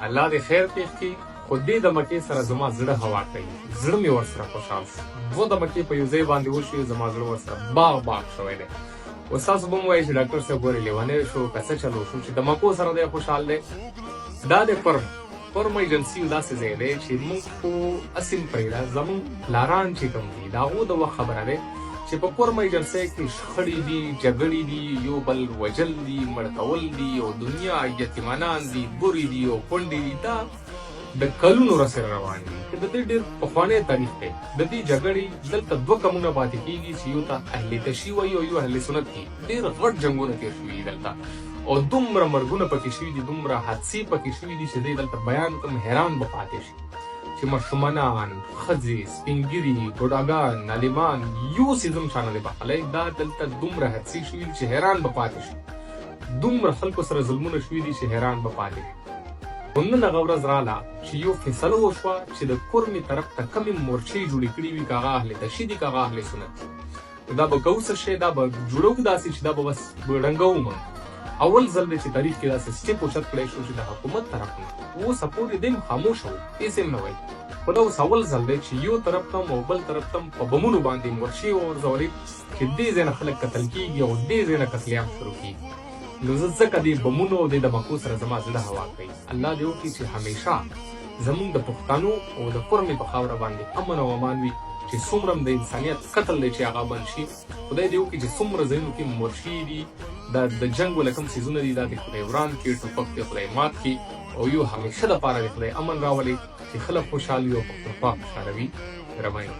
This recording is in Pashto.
الله دې خیر پېښ کړي. خو دې دمکې سره زما زړه هوا کوي، زړه مې ورسره خوشحال شو. 2 دمکې په یو ځای باندې وشوې، زما زړه ورسره باغ شوی دی. اوس تاسو به مو وایئ چې ډاکټر صاحب ګورې لیونی شو که څه چلو شو چې دمکو سره دی خوشحال دی. دا د فرم ایجنسي یو داسې ځای دی چې موږ خو اصل پرېږده، زموږ پلاران چې کوم دي د هغو د وخت خبره دی چې په فرم ایجنسۍ کې شخړې دي، جګړې دي، یو بل وژل دي، مړ کول دي، او دنیا یتیمانان دي، بورې دي او کونډې دي. دا د کلونو راسره روان دي چې د دې ډېر پخوانی تاریخ دی. د دې جګړې دلته 2 قومونه پاتې کېږي چې یو ته اهل تشیع وایي او یو اهل سنت دي. ډېر غټ جنګونه تېر شوي دي دلته او دومره مرګونه پکې شوي دي، دومره حادثې پکې شوي دي چې دی دلته بیان کوم حیران به پاتې شي چې ماشومانان، ښځې، سپین ږیري، بوډاګان، عالمان یو څیز هم چا نه دی بخلی. دا دلته دومره حادثې شوي دي چې حیران به پاتې شي. دومره خلکو سره ظلمونه شوي دي چې حیران به پاتې شي. خو نن هغه ورځ راله چې یو فیصله وشوه چې د کورمې طرف ته کمې مورچې جوړې کړي وي، که هغه اهل تشیع دي که هغه اهل سنت دي. دا به کوو څه شی، دا به جوړوو داسې چې دا به بس ړنګوو موږ. اول ځل دی چې تاریخ کې داسې سټیپ اوچت کړی شو چې د حکومت طرف نه اوس پورې دی هم خاموشه وو، هېڅ هم نه وایي. خو دا اوس اول ځل دی چې یو طرف ته او بل طرف ته په بمونو باندې مورچې وغورځولې چې دې ځای نه خلک قتل کېږي او دې ځای نه قتل عام شروع کېږي. نو زه ځکه دې بمونو او دې دمکو سره زما زړه هوا کوي. الله دې وکړي چې همیشه زموږ د پښتنو او د کورمې په خاوره باندې امن او امان وي، چې څومره د انسانیت قتل دی چې هغه بند شي. خدای دې وکړي چې څومره ځایونو کې مورچې دي، د جنګ ولا کوم څیزونه دي، دا دې خدای وران کړي، ټوپک دې خدای مات کړي او یو همیشه دپاره دې خدای امن راولي چې خلک خوشحال وي او پښتونخوا خوشحاله وي. رمین